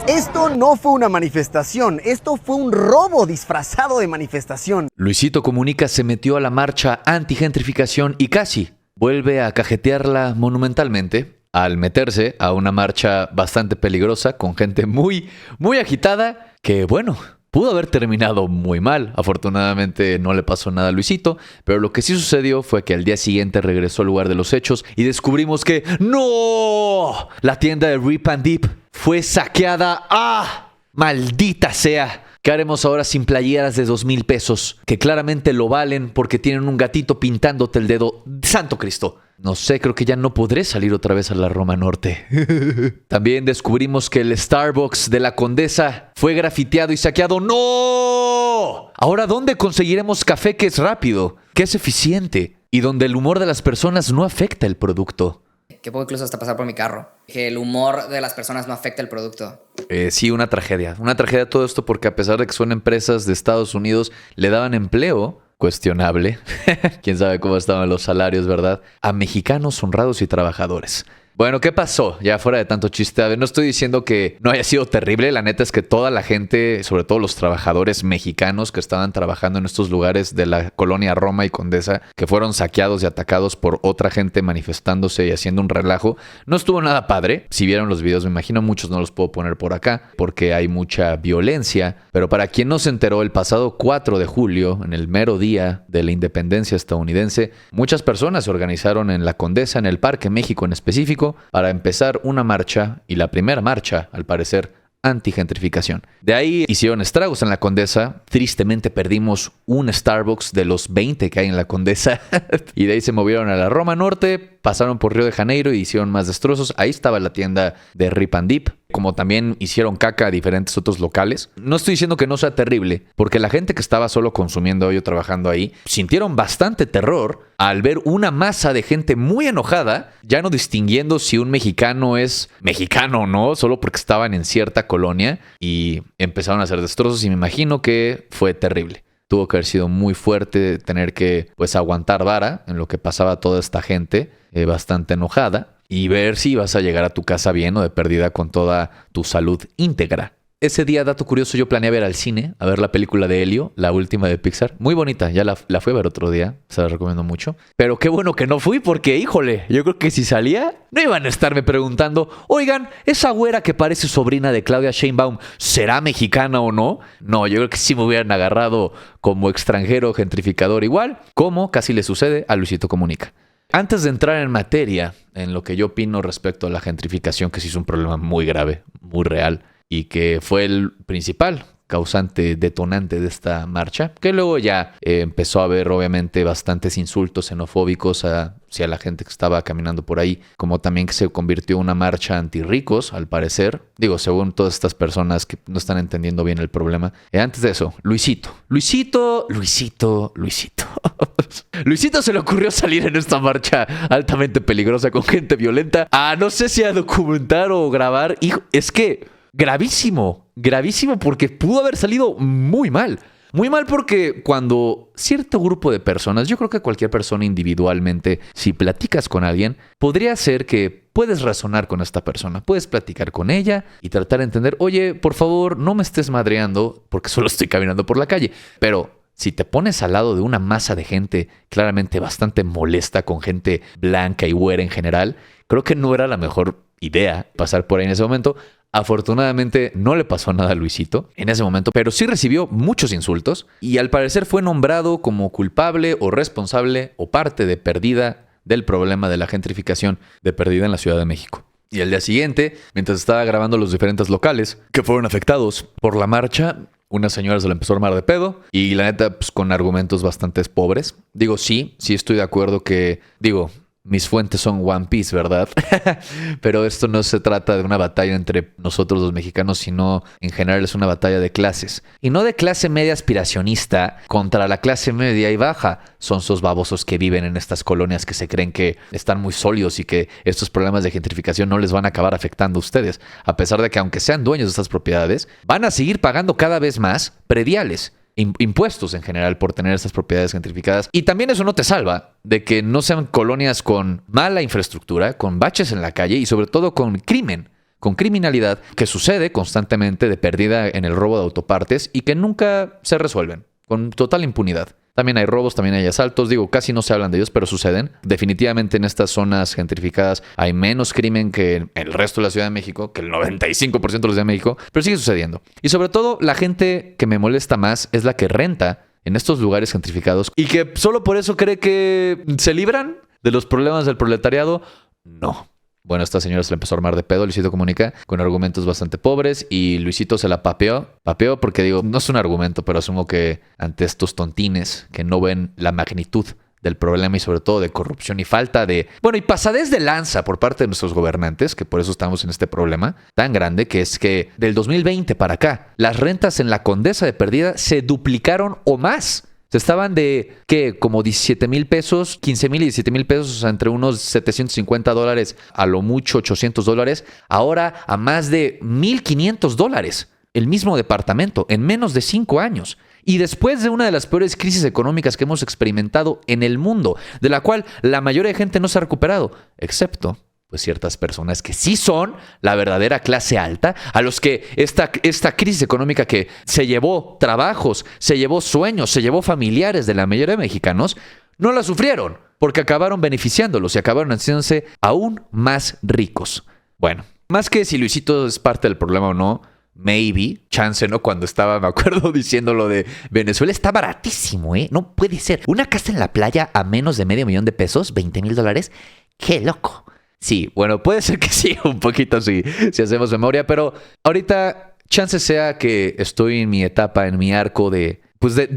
Esto no fue una manifestación, esto fue un robo disfrazado de manifestación. Luisito Comunica se metió a la marcha antigentrificación y casi vuelve a cajetearla monumentalmente al meterse a una marcha bastante peligrosa con gente muy agitada que, bueno, pudo haber terminado muy mal. Afortunadamente no le pasó nada a Luisito, pero lo que sí sucedió fue que al día siguiente regresó al lugar de los hechos y descubrimos que ¡no! La tienda de Rip and Dip fue saqueada. ¡Ah! ¡Maldita sea! ¿Qué haremos ahora sin playeras de 2,000 pesos? Que claramente lo valen porque tienen un gatito pintándote el dedo. ¡Santo Cristo! No sé, creo que ya no podré salir otra vez a la Roma Norte. También descubrimos que el Starbucks de la Condesa fue grafiteado y saqueado. ¡No! Ahora, ¿dónde conseguiremos café que es rápido, que es eficiente y donde el humor de las personas no afecta el producto? Que puedo incluso hasta pasar por mi carro. Que el humor de las personas no afecta el producto. Sí, una tragedia. Una tragedia todo esto porque a pesar de que son empresas de Estados Unidos, le daban empleo cuestionable. Quién sabe cómo estaban los salarios, ¿verdad? A mexicanos honrados y trabajadores. Bueno, ¿qué pasó? Ya fuera de tanto chiste, a ver, no estoy diciendo que no haya sido terrible, la neta es que toda la gente, sobre todo los trabajadores mexicanos que estaban trabajando en estos lugares de la colonia Roma y Condesa, que fueron saqueados y atacados por otra gente manifestándose y haciendo un relajo, no estuvo nada padre. Si vieron los videos, me imagino muchos no los puedo poner por acá, porque hay mucha violencia, pero para quien no se enteró, el pasado 4 de julio, en el mero día de la independencia estadounidense, muchas personas se organizaron en la Condesa, en el Parque México en específico, para empezar una marcha, y la primera marcha, al parecer, antigentrificación. De ahí hicieron estragos en la Condesa. Tristemente perdimos un Starbucks de los 20 que hay en la Condesa. Y de ahí se movieron a la Roma Norte, pasaron por Río de Janeiro y hicieron más destrozos. Ahí estaba la tienda de Rip and Dip, como también hicieron caca a diferentes otros locales. No estoy diciendo que no sea terrible, porque la gente que estaba solo consumiendo hoy o trabajando ahí sintieron bastante terror al ver una masa de gente muy enojada, ya no distinguiendo si un mexicano es mexicano o no, solo porque estaban en cierta colonia, y empezaron a hacer destrozos y me imagino que fue terrible. Tuvo que haber sido muy fuerte tener que aguantar vara en lo que pasaba toda esta gente bastante enojada y ver si vas a llegar a tu casa bien o de perdida con toda tu salud íntegra. Ese día, dato curioso, yo planeé ver al cine, a ver la película de Elio, la última de Pixar. Muy bonita, ya la fui a ver otro día, se la recomiendo mucho. Pero qué bueno que no fui porque, híjole, yo creo que si salía, no iban a estarme preguntando, oigan, esa güera que parece sobrina de Claudia Sheinbaum, ¿será mexicana o no? No, yo creo que sí me hubieran agarrado como extranjero gentrificador igual, como casi le sucede a Luisito Comunica. Antes de entrar en materia, en lo que yo opino respecto a la gentrificación, que sí es un problema muy grave, muy real, y que fue el principal causante, detonante de esta marcha, que luego ya empezó a haber obviamente bastantes insultos xenofóbicos hacia la gente que estaba caminando por ahí, como también que se convirtió en una marcha antirricos, al parecer, digo, según todas estas personas que no están entendiendo bien el problema. Antes de eso, Luisito Luisito se le ocurrió salir en esta marcha altamente peligrosa con gente violenta, no sé si a documentar o grabar. Hijo, es que gravísimo porque pudo haber salido muy mal. Muy mal porque cuando cierto grupo de personas, yo creo que cualquier persona individualmente, si platicas con alguien, podría ser que puedes razonar con esta persona, puedes platicar con ella y tratar de entender, oye, por favor, no me estés madreando porque solo estoy caminando por la calle. Pero si te pones al lado de una masa de gente claramente bastante molesta, con gente blanca y güera en general, creo que no era la mejor idea pasar por ahí en ese momento. Afortunadamente no le pasó nada a Luisito en ese momento, pero sí recibió muchos insultos y al parecer fue nombrado como culpable o responsable o parte de perdida del problema de la gentrificación de perdida en la Ciudad de México. Y al día siguiente, mientras estaba grabando los diferentes locales que fueron afectados por la marcha, una señora se lo empezó a armar de pedo y la neta, con argumentos bastante pobres. Digo, sí estoy de acuerdo que, mis fuentes son One Piece, ¿verdad? Pero esto no se trata de una batalla entre nosotros los mexicanos, sino en general es una batalla de clases. Y no de clase media aspiracionista contra la clase media y baja. Son esos babosos que viven en estas colonias que se creen que están muy sólidos y que estos problemas de gentrificación no les van a acabar afectando a ustedes. A pesar de que aunque sean dueños de estas propiedades, van a seguir pagando cada vez más prediales. impuestos en general por tener estas propiedades gentrificadas. Y también eso no te salva de que no sean colonias con mala infraestructura, con baches en la calle y sobre todo con crimen, con criminalidad que sucede constantemente de pérdida en el robo de autopartes y que nunca se resuelven, con total impunidad. También hay robos, también hay asaltos. Digo, casi no se hablan de ellos, pero suceden. Definitivamente en estas zonas gentrificadas hay menos crimen que en el resto de la Ciudad de México, que el 95% de la Ciudad de México, pero sigue sucediendo. Y sobre todo, la gente que me molesta más es la que renta en estos lugares gentrificados y que solo por eso cree que se libran de los problemas del proletariado. No. Bueno, esta señora se la empezó a armar de pedo, Luisito Comunica, con argumentos bastante pobres y Luisito se la papeó. Papeó porque digo, no es un argumento, pero asumo que ante estos tontines que no ven la magnitud del problema y sobre todo de corrupción y falta de... Bueno, y pasadez de lanza por parte de nuestros gobernantes, que por eso estamos en este problema tan grande, que es que del 2020 para acá, las rentas en la Condesa de Perdida se duplicaron o más. Estaban de, ¿qué? Como 17 mil pesos, 15 mil y 17 mil pesos, o sea, entre unos $750 a lo mucho $800, ahora a más de $1,500. El mismo departamento en menos de 5 años. Y después de una de las peores crisis económicas que hemos experimentado en el mundo, de la cual la mayoría de gente no se ha recuperado, excepto pues ciertas personas que sí son la verdadera clase alta, a los que esta crisis económica que se llevó trabajos, se llevó sueños, se llevó familiares de la mayoría de mexicanos, no la sufrieron, porque acabaron beneficiándolos y acabaron haciéndose aún más ricos. Bueno, más que si Luisito es parte del problema o no, maybe, chance, ¿no? Cuando estaba, me acuerdo, diciendo lo de Venezuela, está baratísimo, ¿eh? No puede ser. Una casa en la playa a menos de $500,000, $20,000, ¡qué loco! Sí, bueno, puede ser que sí, un poquito si hacemos memoria, pero ahorita chance sea que estoy en mi etapa, en mi arco de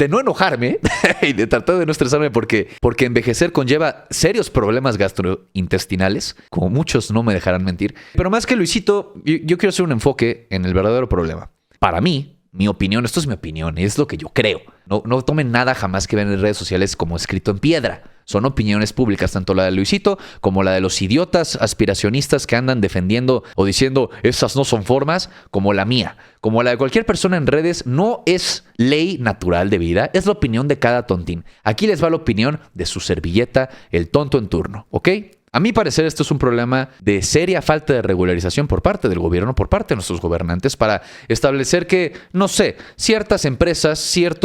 no enojarme y de tratar de no estresarme porque envejecer conlleva serios problemas gastrointestinales, como muchos no me dejarán mentir. Pero más que Luisito, yo quiero hacer un enfoque en el verdadero problema. Para mí, mi opinión, esto es mi opinión, es lo que yo creo. No tomen nada jamás que ven en redes sociales como escrito en piedra. Son opiniones públicas, tanto la de Luisito como la de los idiotas aspiracionistas que andan defendiendo o diciendo esas no son formas, como la mía. Como la de cualquier persona en redes, no es ley natural de vida, es la opinión de cada tontín. Aquí les va la opinión de su servilleta, el tonto en turno, ¿ok? A mi parecer, esto es un problema de seria falta de regularización por parte del gobierno, por parte de nuestros gobernantes, para establecer que, no sé, ciertas empresas,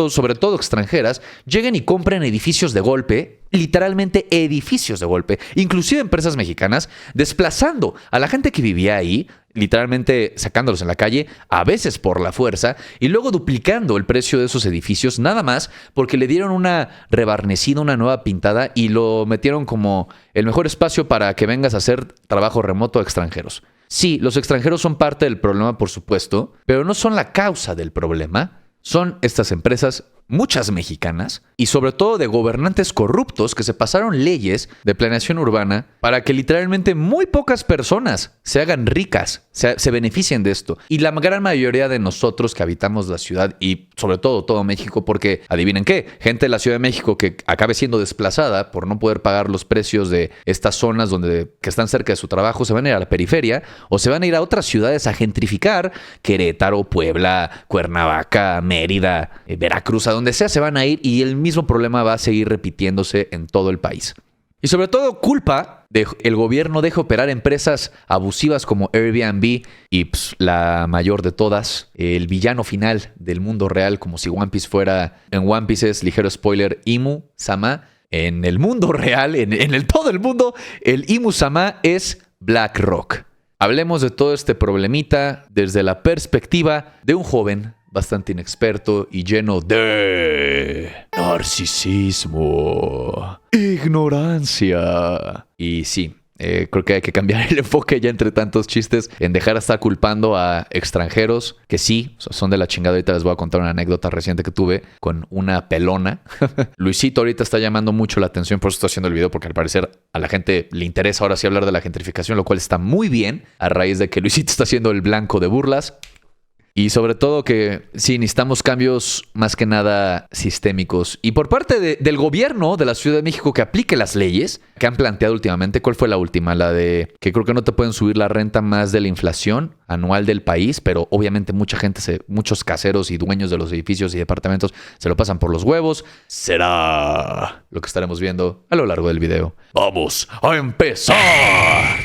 sobre todo extranjeras, lleguen y compren edificios de golpe, literalmente edificios de golpe, inclusive empresas mexicanas, desplazando a la gente que vivía ahí, literalmente sacándolos en la calle, a veces por la fuerza, y luego duplicando el precio de esos edificios, nada más porque le dieron una rebarnecida, una nueva pintada, y lo metieron como el mejor espacio para que vengas a hacer trabajo remoto a extranjeros. Sí, los extranjeros son parte del problema, por supuesto, pero no son la causa del problema. Son estas empresas, muchas mexicanas, y sobre todo de gobernantes corruptos que se pasaron leyes de planeación urbana para que literalmente muy pocas personas se hagan ricas, se beneficien de esto. Y la gran mayoría de nosotros que habitamos la ciudad y sobre todo México, porque adivinen qué, gente de la Ciudad de México que acabe siendo desplazada por no poder pagar los precios de estas zonas que están cerca de su trabajo, se van a ir a la periferia o se van a ir a otras ciudades a gentrificar, Querétaro, Puebla, Cuernavaca, Mérida, Veracruz, a donde sea se van a ir y el mismo problema va a seguir repitiéndose en todo el país. Y sobre todo culpa del gobierno deja operar empresas abusivas como Airbnb y la mayor de todas, el villano final del mundo real, como si One Piece fuera, en One Piece es, ligero spoiler, Imu-sama. En el mundo real, en todo el mundo, el Imu-sama es BlackRock. Hablemos de todo este problemita desde la perspectiva de un joven bastante inexperto y lleno de narcisismo, ignorancia. Y sí, creo que hay que cambiar el enfoque ya entre tantos chistes en dejar de estar culpando a extranjeros que sí, son de la chingada. Ahorita les voy a contar una anécdota reciente que tuve con una pelona. Luisito ahorita está llamando mucho la atención, por eso estoy haciendo el video, porque al parecer a la gente le interesa ahora sí hablar de la gentrificación, lo cual está muy bien a raíz de que Luisito está siendo el blanco de burlas. Y sobre todo que sí, necesitamos cambios más que nada sistémicos. Y por parte del gobierno de la Ciudad de México que aplique las leyes que han planteado últimamente. ¿Cuál fue la última? La de que creo que no te pueden subir la renta más de la inflación anual del país, pero obviamente muchos caseros y dueños de los edificios y departamentos se lo pasan por los huevos. Será lo que estaremos viendo a lo largo del video. ¡Vamos a empezar!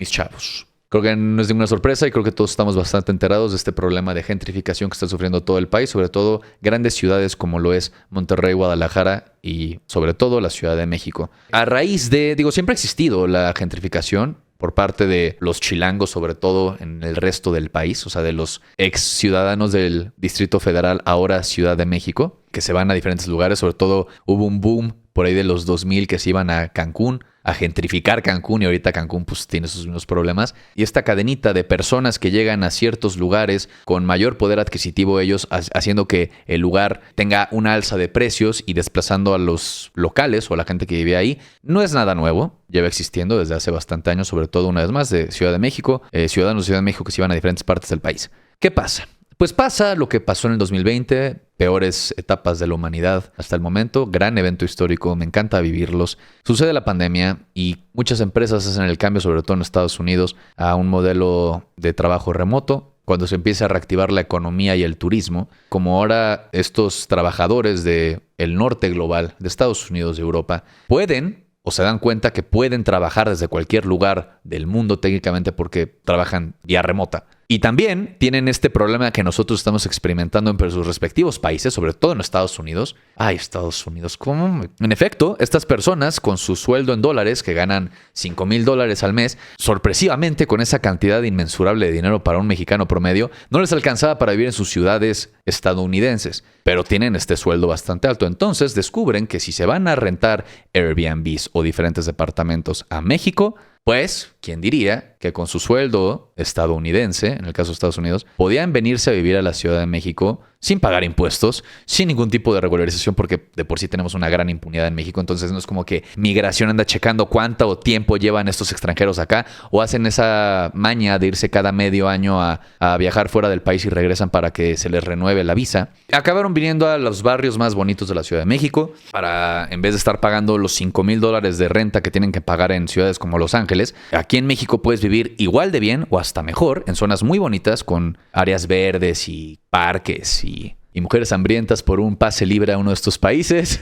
Mis chavos. Creo que no es ninguna sorpresa y creo que todos estamos bastante enterados de este problema de gentrificación que está sufriendo todo el país, sobre todo grandes ciudades como lo es Monterrey, Guadalajara y sobre todo la Ciudad de México. A raíz de, siempre ha existido la gentrificación por parte de los chilangos, sobre todo en el resto del país, o sea, de los ex ciudadanos del Distrito Federal, ahora Ciudad de México, que se van a diferentes lugares. Sobre todo hubo un boom por ahí de los 2000 que se iban a Cancún, a gentrificar Cancún, y ahorita Cancún pues tiene sus mismos problemas. Y esta cadenita de personas que llegan a ciertos lugares con mayor poder adquisitivo ellos, haciendo que el lugar tenga una alza de precios y desplazando a los locales o a la gente que vive ahí, no es nada nuevo. Lleva existiendo desde hace bastante años, sobre todo una vez más de Ciudad de México, ciudadanos de Ciudad de México que se iban a diferentes partes del país. ¿Qué pasa? Pues pasa lo que pasó en el 2020, peores etapas de la humanidad hasta el momento, gran evento histórico, me encanta vivirlos. Sucede la pandemia y muchas empresas hacen el cambio, sobre todo en Estados Unidos, a un modelo de trabajo remoto. Cuando se empieza a reactivar la economía y el turismo, como ahora estos trabajadores del norte global, de Estados Unidos y Europa, pueden o se dan cuenta que pueden trabajar desde cualquier lugar del mundo técnicamente porque trabajan vía remota. Y también tienen este problema que nosotros estamos experimentando en sus respectivos países, sobre todo en Estados Unidos. Ay, Estados Unidos, ¿cómo? En efecto, estas personas con su sueldo en dólares, que ganan $5,000 al mes, sorpresivamente con esa cantidad inmensurable de dinero para un mexicano promedio, no les alcanzaba para vivir en sus ciudades estadounidenses, pero tienen este sueldo bastante alto. Entonces descubren que si se van a rentar Airbnbs o diferentes departamentos a México, pues, ¿quién diría que con su sueldo estadounidense, en el caso de Estados Unidos, podían venirse a vivir a la Ciudad de México sin pagar impuestos, sin ningún tipo de regularización, porque de por sí tenemos una gran impunidad en México? Entonces no es como que migración anda checando cuánto tiempo llevan estos extranjeros acá, o hacen esa maña de irse cada medio año a viajar fuera del país y regresan para que se les renueve la visa. Acabaron viniendo a los barrios más bonitos de la Ciudad de México para, en vez de estar pagando los $5,000 de renta que tienen que pagar en ciudades como Los Ángeles, aquí en México puedes vivir igual de bien o hasta mejor en zonas muy bonitas con áreas verdes y parques y mujeres hambrientas por un pase libre a uno de estos países.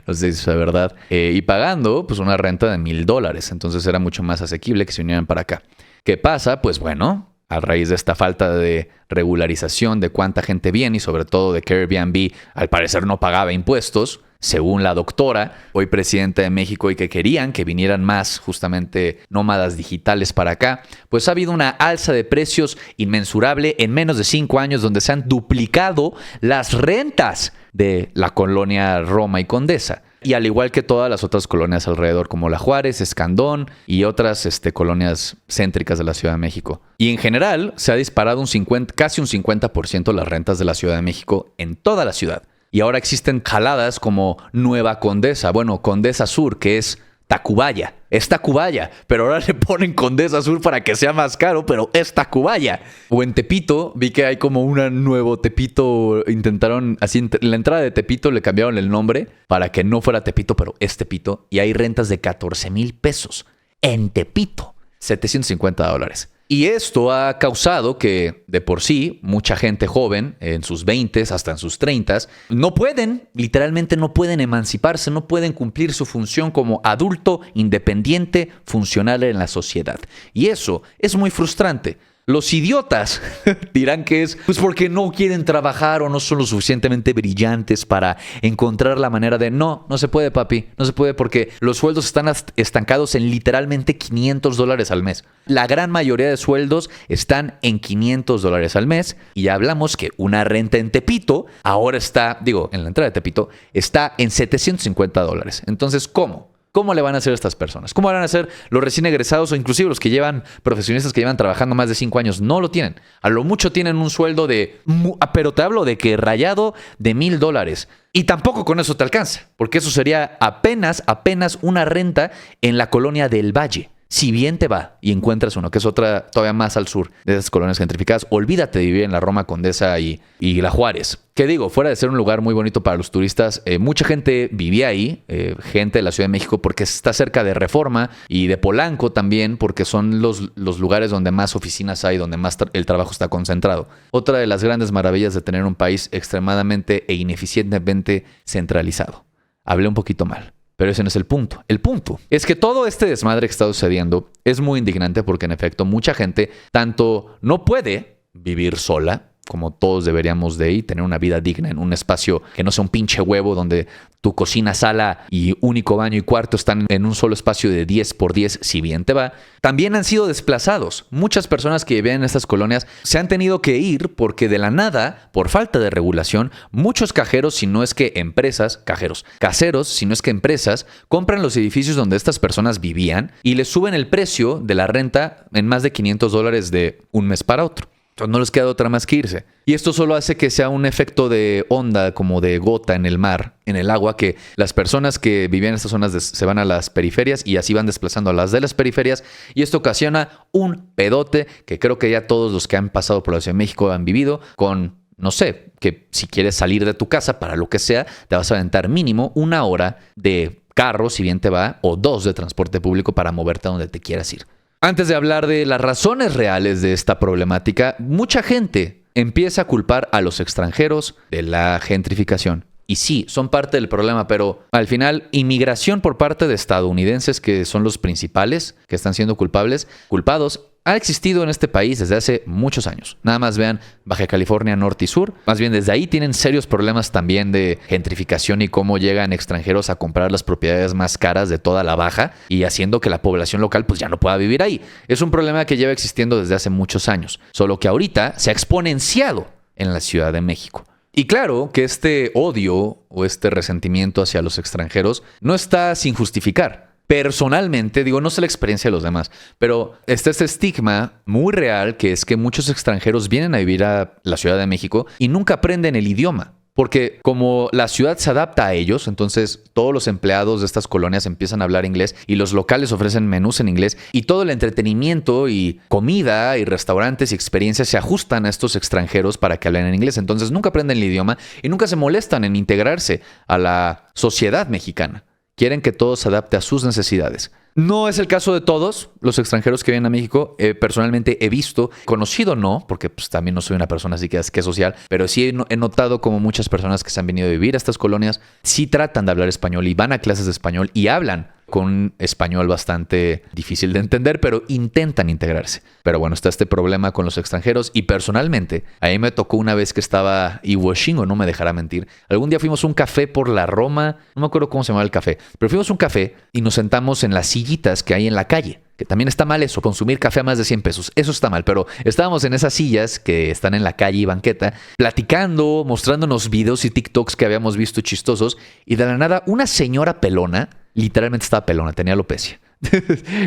No sé si es verdad. Y pagando pues una renta de $1,000. Entonces era mucho más asequible que se vinieran para acá. ¿Qué pasa? Pues bueno, a raíz de esta falta de regularización de cuánta gente viene y sobre todo de que Airbnb al parecer no pagaba impuestos, según la doctora, hoy presidenta de México, y que querían que vinieran más justamente nómadas digitales para acá, pues ha habido una alza de precios inmensurable en menos de 5 años, donde se han duplicado las rentas de la colonia Roma y Condesa. Y al igual que todas las otras colonias alrededor, como La Juárez, Escandón y otras colonias céntricas de la Ciudad de México. Y en general se ha disparado casi un 50% las rentas de la Ciudad de México en toda la ciudad. Y ahora existen jaladas como Nueva Condesa, bueno, Condesa Sur, que es Tacubaya. Es Tacubaya, pero ahora le ponen Condesa Sur para que sea más caro, pero es Tacubaya. O en Tepito, vi que hay como un nuevo Tepito, intentaron, así en la entrada de Tepito le cambiaron el nombre para que no fuera Tepito, pero es Tepito. Y hay rentas de $14,000 en Tepito, $750. Y esto ha causado que, de por sí, mucha gente joven, en sus 20s, hasta en sus 30s, literalmente no pueden emanciparse, no pueden cumplir su función como adulto independiente, funcional en la sociedad. Y eso es muy frustrante. Los idiotas dirán que es pues porque no quieren trabajar o no son lo suficientemente brillantes para encontrar la manera de no se puede, papi, no se puede, porque los sueldos están estancados en literalmente $500 al mes. La gran mayoría de sueldos están en $500 al mes, y ya hablamos que una renta en Tepito ahora está, en la entrada de Tepito, está en $750. Entonces, ¿cómo? ¿Cómo le van a hacer a estas personas? ¿Cómo van a hacer los recién egresados o inclusive los que profesionistas que llevan trabajando más de 5 años? No lo tienen. A lo mucho tienen un sueldo pero te hablo de que rayado de $1,000. Y tampoco con eso te alcanza, porque eso sería apenas una renta en la colonia del Valle. Si bien te va y encuentras uno, que es otra todavía más al sur de esas colonias gentrificadas, olvídate de vivir en la Roma Condesa y la Juárez. Que digo, fuera de ser un lugar muy bonito para los turistas, mucha gente vivía ahí, gente de la Ciudad de México, porque está cerca de Reforma y de Polanco también, porque son los lugares donde más oficinas hay, donde más el trabajo está concentrado. Otra de las grandes maravillas de tener un país extremadamente e ineficientemente centralizado. Hablé un poquito mal. Pero ese no es el punto. El punto es que todo este desmadre que está sucediendo es muy indignante porque en efecto mucha gente tanto no puede vivir sola, como todos deberíamos de ir, tener una vida digna en un espacio que no sea un pinche huevo donde tu cocina, sala y único baño y cuarto están en un solo espacio de 10 por 10, si bien te va. También han sido desplazados. Muchas personas que viven en estas colonias se han tenido que ir porque de la nada, por falta de regulación, muchos cajeros, si no es que empresas, caseros, si no es que empresas, compran los edificios donde estas personas vivían y les suben el precio de la renta en más de $500 de un mes para otro. Entonces no les queda otra más que irse. Y esto solo hace que sea un efecto de onda, como de gota en el mar, en el agua, que las personas que vivían en estas zonas se van a las periferias y así van desplazando a las de las periferias. Y esto ocasiona un pedote que creo que ya todos los que han pasado por la Ciudad de México han vivido con, no sé, que si quieres salir de tu casa para lo que sea, te vas a aventar mínimo 1 hora de carro, si bien te va, o 2 de transporte público para moverte a donde te quieras ir. Antes de hablar de las razones reales de esta problemática, mucha gente empieza a culpar a los extranjeros de la gentrificación. Y sí, son parte del problema, pero al final, inmigración por parte de estadounidenses, que son los principales, que están siendo culpados, ha existido en este país desde hace muchos años. Nada más vean Baja California Norte y Sur. Más bien desde ahí tienen serios problemas también de gentrificación y cómo llegan extranjeros a comprar las propiedades más caras de toda la Baja y haciendo que la población local pues ya no pueda vivir ahí. Es un problema que lleva existiendo desde hace muchos años, solo que ahorita se ha exponenciado en la Ciudad de México. Y claro que este odio o este resentimiento hacia los extranjeros no está sin justificar. Personalmente, digo, no sé la experiencia de los demás, pero está este estigma muy real que es que muchos extranjeros vienen a vivir a la Ciudad de México y nunca aprenden el idioma. Porque como la ciudad se adapta a ellos, entonces todos los empleados de estas colonias empiezan a hablar inglés y los locales ofrecen menús en inglés y todo el entretenimiento y comida y restaurantes y experiencias se ajustan a estos extranjeros para que hablen en inglés. Entonces nunca aprenden el idioma y nunca se molestan en integrarse a la sociedad mexicana. Quieren que todo se adapte a sus necesidades. No es el caso de todos los extranjeros que vienen a México. Personalmente he visto, conocido no, porque pues, también no soy una persona así que es social, pero sí he notado como muchas personas que se han venido a vivir a estas colonias sí tratan de hablar español y van a clases de español y hablan con un español bastante difícil de entender, pero intentan integrarse. Pero bueno, está este problema con los extranjeros y personalmente, a mí me tocó una vez que estaba Iwashingo, no me dejará mentir. Algún día fuimos a un café por la Roma, no me acuerdo cómo se llamaba el café, pero fuimos a un café y nos sentamos en las sillitas que hay en la calle. Que también está mal eso, consumir café a más de 100 pesos. Eso está mal, pero estábamos en esas sillas que están en la calle y banqueta, platicando, mostrándonos videos y TikToks que habíamos visto chistosos, y de la nada una señora pelona, literalmente estaba pelona, tenía alopecia.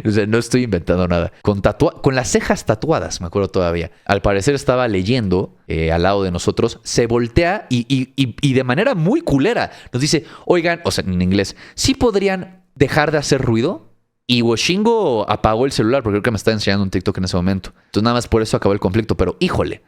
O sea, no estoy inventando nada. Con las cejas tatuadas, me acuerdo todavía. Al parecer estaba leyendo al lado de nosotros, se voltea y de manera muy culera nos dice, oigan, o sea, en inglés, ¿sí podrían dejar de hacer ruido? Y Washingo apagó el celular porque creo que me estaba enseñando un TikTok en ese momento. Entonces nada más por eso acabó el conflicto. Pero híjole,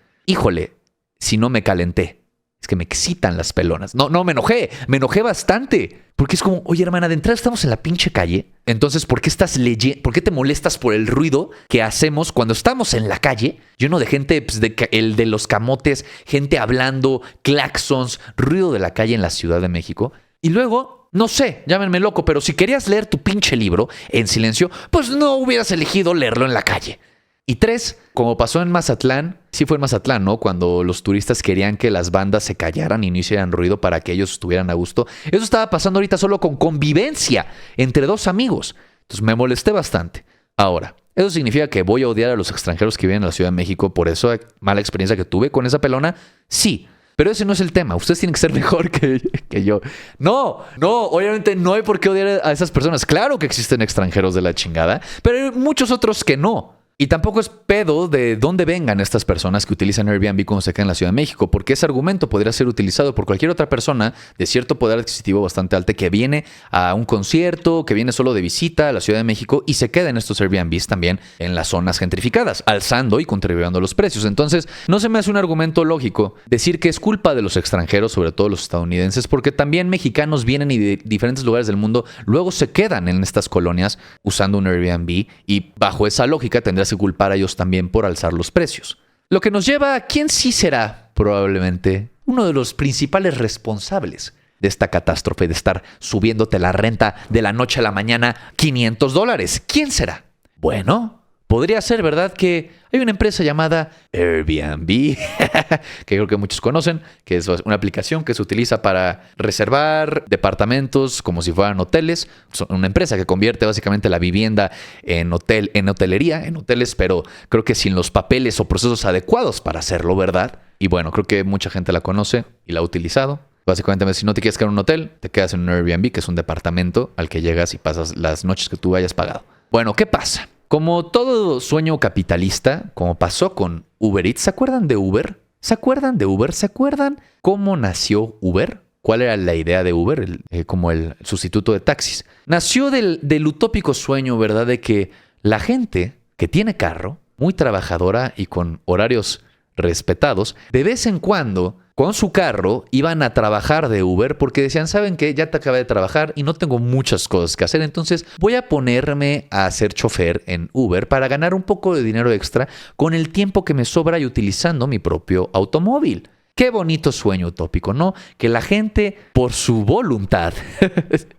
si no me calenté. Es que me excitan las pelonas. No, me enojé bastante. Porque es como, oye hermana, de entrada estamos en la pinche calle. Entonces, ¿por qué estás leyendo? ¿Por qué te molestas por el ruido que hacemos cuando estamos en la calle? Lleno de gente, pues, el de los camotes, gente hablando, claxons, ruido de la calle en la Ciudad de México. Y luego... No sé, llámenme loco, pero si querías leer tu pinche libro en silencio, pues no hubieras elegido leerlo en la calle. Y 3, como pasó en Mazatlán, sí fue en Mazatlán, ¿no? Cuando los turistas querían que las bandas se callaran y no hicieran ruido para que ellos estuvieran a gusto. Eso estaba pasando ahorita solo con convivencia entre 2 amigos. Entonces me molesté bastante. Ahora, ¿eso significa que voy a odiar a los extranjeros que viven en la Ciudad de México por esa mala experiencia que tuve con esa pelona? Sí. Pero ese no es el tema. Ustedes tienen que ser mejor que yo. No, obviamente no hay por qué odiar a esas personas. Claro que existen extranjeros de la chingada, pero hay muchos otros que no. Y tampoco es pedo de dónde vengan estas personas que utilizan Airbnb cuando se quedan en la Ciudad de México, porque ese argumento podría ser utilizado por cualquier otra persona de cierto poder adquisitivo bastante alto que viene a un concierto, que viene solo de visita a la Ciudad de México y se queda en estos Airbnbs también en las zonas gentrificadas, alzando y contribuyendo a los precios. Entonces, no se me hace un argumento lógico decir que es culpa de los extranjeros, sobre todo los estadounidenses, porque también mexicanos vienen y de diferentes lugares del mundo luego se quedan en estas colonias usando un Airbnb y bajo esa lógica tendrías que culpar a ellos también por alzar los precios. Lo que nos lleva a quién sí será probablemente uno de los principales responsables de esta catástrofe de estar subiéndote la renta de la noche a la mañana $500. ¿Quién será? Bueno, podría ser, ¿verdad? Que hay una empresa llamada Airbnb, que creo que muchos conocen, que es una aplicación que se utiliza para reservar departamentos como si fueran hoteles. Es una empresa que convierte básicamente la vivienda en hotelería, en hoteles, pero creo que sin los papeles o procesos adecuados para hacerlo, ¿verdad? Y bueno, creo que mucha gente la conoce y la ha utilizado. Básicamente, si no te quieres quedar en un hotel, te quedas en un Airbnb, que es un departamento al que llegas y pasas las noches que tú hayas pagado. Bueno, ¿qué pasa? Como todo sueño capitalista, como pasó con Uber Eats, ¿se acuerdan de Uber? ¿Se acuerdan de Uber? ¿Se acuerdan cómo nació Uber? ¿Cuál era la idea de Uber? Como el sustituto de taxis. Nació del utópico sueño, ¿verdad? De que la gente que tiene carro, muy trabajadora y con horarios respetados, de vez en cuando con su carro iban a trabajar de Uber porque decían, ¿saben qué? Ya te acabé de trabajar y no tengo muchas cosas que hacer, entonces voy a ponerme a ser chofer en Uber para ganar un poco de dinero extra con el tiempo que me sobra y utilizando mi propio automóvil. Qué bonito sueño utópico, ¿no? Que la gente, por su voluntad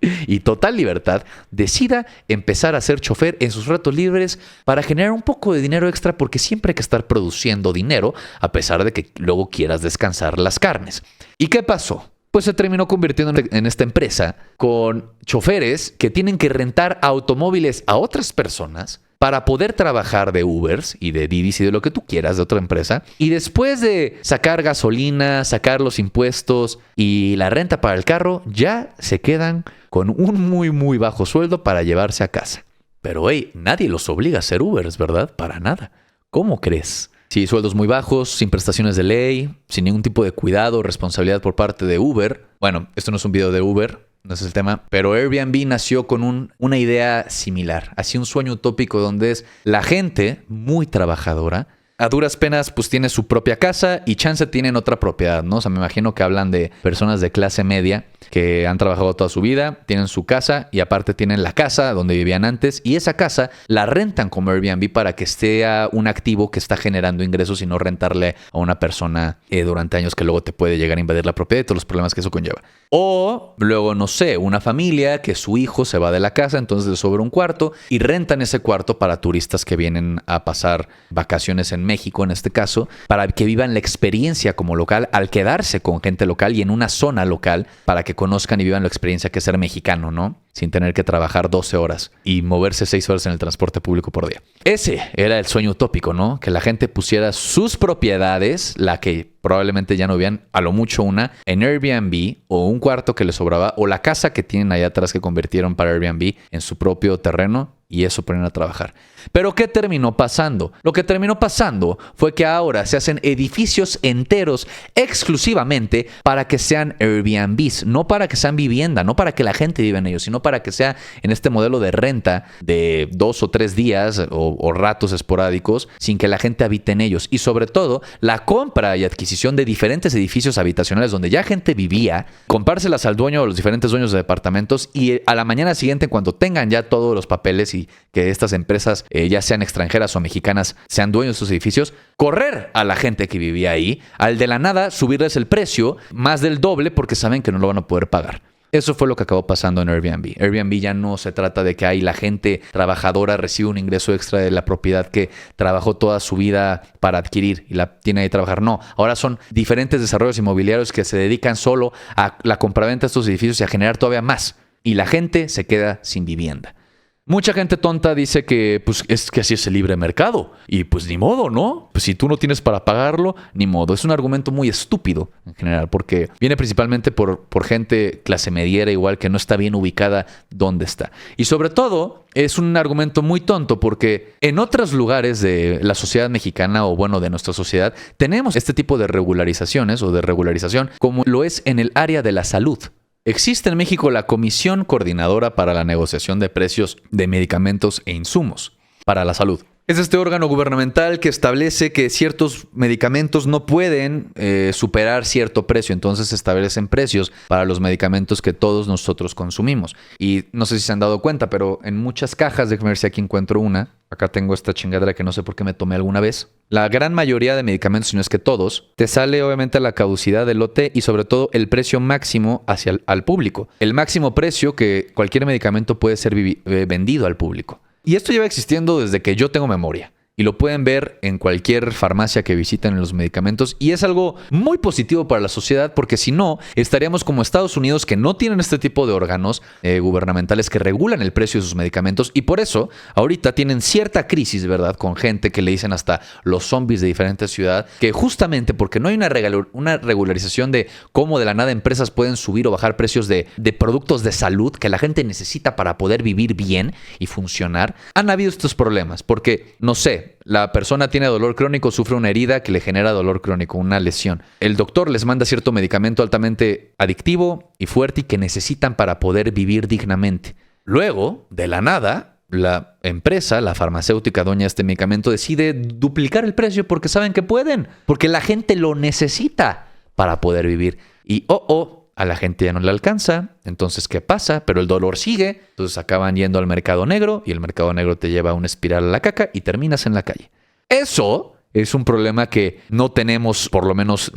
y total libertad, decida empezar a ser chofer en sus ratos libres para generar un poco de dinero extra, porque siempre hay que estar produciendo dinero, a pesar de que luego quieras descansar las carnes. ¿Y qué pasó? Pues se terminó convirtiendo en esta empresa con choferes que tienen que rentar automóviles a otras personas para poder trabajar de Ubers y de Didis y de lo que tú quieras de otra empresa. Y después de sacar gasolina, sacar los impuestos y la renta para el carro, ya se quedan con un muy, muy bajo sueldo para llevarse a casa. Pero hey, nadie los obliga a ser Ubers, ¿verdad? Para nada. ¿Cómo crees? Sí, sueldos muy bajos, sin prestaciones de ley, sin ningún tipo de cuidado o responsabilidad por parte de Uber. Bueno, esto no es un video de Uber, no es el tema, pero Airbnb nació con una idea similar, así un sueño utópico donde es la gente muy trabajadora, a duras penas pues tiene su propia casa y chance tienen otra propiedad, ¿no? O sea, me imagino que hablan de personas de clase media que han trabajado toda su vida, tienen su casa y aparte tienen la casa donde vivían antes y esa casa la rentan como Airbnb para que sea un activo que está generando ingresos y no rentarle a una persona durante años que luego te puede llegar a invadir la propiedad y todos los problemas que eso conlleva. O luego, no sé, una familia que su hijo se va de la casa, entonces le sobra un cuarto y rentan ese cuarto para turistas que vienen a pasar vacaciones en México, en este caso, para que vivan la experiencia como local al quedarse con gente local y en una zona local para que conozcan y vivan la experiencia que es ser mexicano, ¿no? Sin tener que trabajar 12 horas y moverse 6 horas en el transporte público por día. Ese era el sueño utópico, ¿no? Que la gente pusiera sus propiedades, la que probablemente ya no vean, a lo mucho una, en Airbnb o un cuarto que les sobraba o la casa que tienen allá atrás que convirtieron para Airbnb en su propio terreno y eso ponen a trabajar. Pero ¿qué terminó pasando? Lo que terminó pasando fue que ahora se hacen edificios enteros exclusivamente para que sean Airbnbs, no para que sean vivienda, no para que la gente viva en ellos, sino para que sea en este modelo de renta de 2 o 3 días o ratos esporádicos sin que la gente habite en ellos. Y sobre todo, la compra y adquisición de diferentes edificios habitacionales donde ya gente vivía, comprárselas al dueño o los diferentes dueños de departamentos y a la mañana siguiente, cuando tengan ya todos los papeles y que estas empresas, ya sean extranjeras o mexicanas, sean dueños de estos edificios, correr a la gente que vivía ahí, al de la nada subirles el precio más del doble porque saben que no lo van a poder pagar. Eso fue lo que acabó pasando en Airbnb. Airbnb ya no se trata de que ahí la gente trabajadora recibe un ingreso extra de la propiedad que trabajó toda su vida para adquirir y la tiene ahí trabajar. No, ahora son diferentes desarrollos inmobiliarios que se dedican solo a la compraventa de estos edificios y a generar todavía más. Y la gente se queda sin vivienda. Mucha gente tonta dice que pues es que así es el libre mercado. Y pues ni modo, ¿no? Pues si tú no tienes para pagarlo, ni modo. Es un argumento muy estúpido en general, porque viene principalmente por gente clase mediera igual que no está bien ubicada donde está. Y sobre todo es un argumento muy tonto porque en otros lugares de la sociedad mexicana o bueno de nuestra sociedad tenemos este tipo de regularizaciones o de regularización como lo es en el área de la salud. Existe en México la Comisión Coordinadora para la Negociación de Precios de Medicamentos e Insumos para la Salud. Es este órgano gubernamental que establece que ciertos medicamentos no pueden superar cierto precio. Entonces se establecen precios para los medicamentos que todos nosotros consumimos. Y no sé si se han dado cuenta, pero en muchas cajas, déjenme ver si aquí encuentro una. Acá tengo esta chingadera que no sé por qué me tomé alguna vez. La gran mayoría de medicamentos, si no es que todos, te sale obviamente la caducidad del lote y sobre todo el precio máximo al público. El máximo precio que cualquier medicamento puede ser vendido al público. Y esto lleva existiendo desde que yo tengo memoria. Y lo pueden ver en cualquier farmacia que visiten en los medicamentos. Y es algo muy positivo para la sociedad porque si no, estaríamos como Estados Unidos que no tienen este tipo de órganos gubernamentales que regulan el precio de sus medicamentos. Y por eso ahorita tienen cierta crisis, ¿verdad? Con gente que le dicen hasta los zombies de diferentes ciudades. Que justamente porque no hay una regularización de cómo de la nada empresas pueden subir o bajar precios de productos de salud que la gente necesita para poder vivir bien y funcionar. Han habido estos problemas porque, no sé, la persona tiene dolor crónico, sufre una herida que le genera dolor crónico, una lesión. El doctor les manda cierto medicamento altamente adictivo y fuerte y que necesitan para poder vivir dignamente. Luego, de la nada, la empresa, la farmacéutica dueña de este medicamento, decide duplicar el precio porque saben que pueden, porque la gente lo necesita para poder vivir. Y a la gente ya no le alcanza, entonces ¿qué pasa? Pero el dolor sigue, entonces acaban yendo al mercado negro y el mercado negro te lleva a una espiral a la caca y terminas en la calle. Eso es un problema que no tenemos, por lo menos